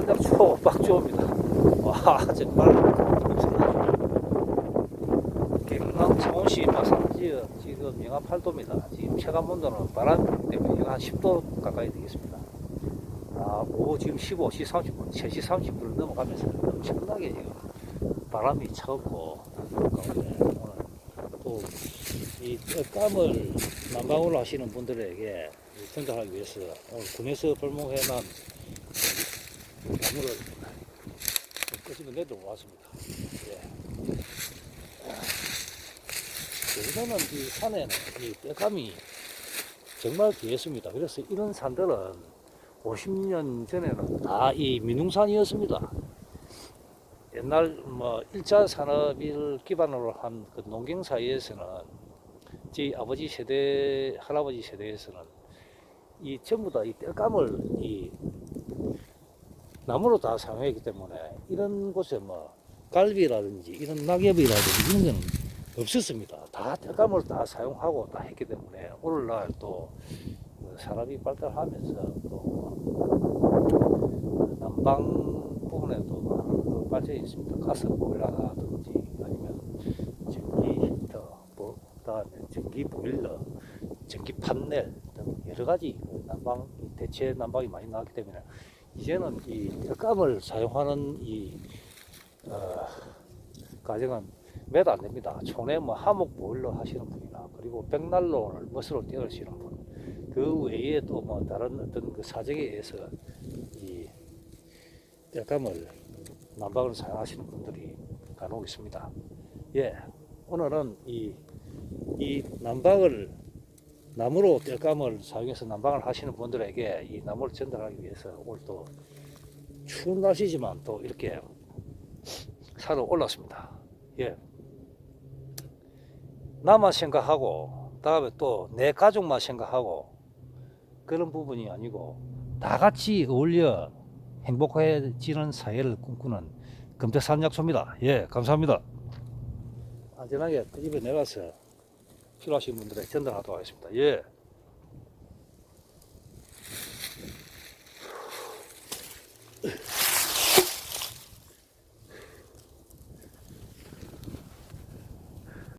백설약초 박주호입니다. 와, 정말 경남 창원시 마산지역 지금 영하 8도입니다. 지금 체감 온도는 바람 때문에 영하 10도 가까이 되겠습니다. 오후 지금 15시 30분, 3시 30분을 넘어가면서 엄청나게 지금 바람이 차갑고 오늘 또 이 떡감을 난방으로 하시는 분들에게 전달하기 위해서 오늘 군에서 벌목해놓은 나무를 끄집어 내도 왔습니다. 여기서는 이 산에는 이 떡감이 정말 귀했습니다. 그래서 이런 산들은 50년 전에는 다 이 민웅산이었습니다. 옛날 뭐 1차 산업을 기반으로 한 그 농경 사이에서는 제 아버지 세대, 할아버지 세대에서는 이 전부 다 이 떡감을 이 나무로 다 사용했기 때문에 이런 곳에 뭐 갈비라든지 이런 낙엽이라든지 이런 건 없었습니다. 다 떡감을 다 사용하고 다 했기 때문에 오늘날 또 산업이 발달하면서 또 난방 부분에도 발전이 있습니다. 가스 보일러라든지 아니면 전기 히터, 그다음에 전기 보일러, 전기 판넬 등 여러 가지 난방 대체 난방이 많이 나왔기 때문에 이제는 이 떡감을 사용하는 이 가정은 몇 안 됩니다. 촌에 뭐 하목 보일러 하시는 분이나 그리고 벽난로를 멋으로 떼으시는 분, 그 외에 또 뭐 다른 어떤 그 사정에 의해서 이 떡감을 난방을 사용하시는 분들이 간혹 있습니다. 오늘은 이 난방을 나무로 떡감을 사용해서 난방을 하시는 분들에게 이 나무를 전달하기 위해서 오늘 또 추운 날씨지만 또 이렇게 산을 올랐습니다. 나만 생각하고 다음에 또 내 가족만 생각하고 그런 부분이 아니고 다 같이 어울려 행복해지는 사회를 꿈꾸는 금태산약초입니다. 감사합니다. 안전하게 그 집에 내가서 필요하신 분들에게 전달하도록 하겠습니다.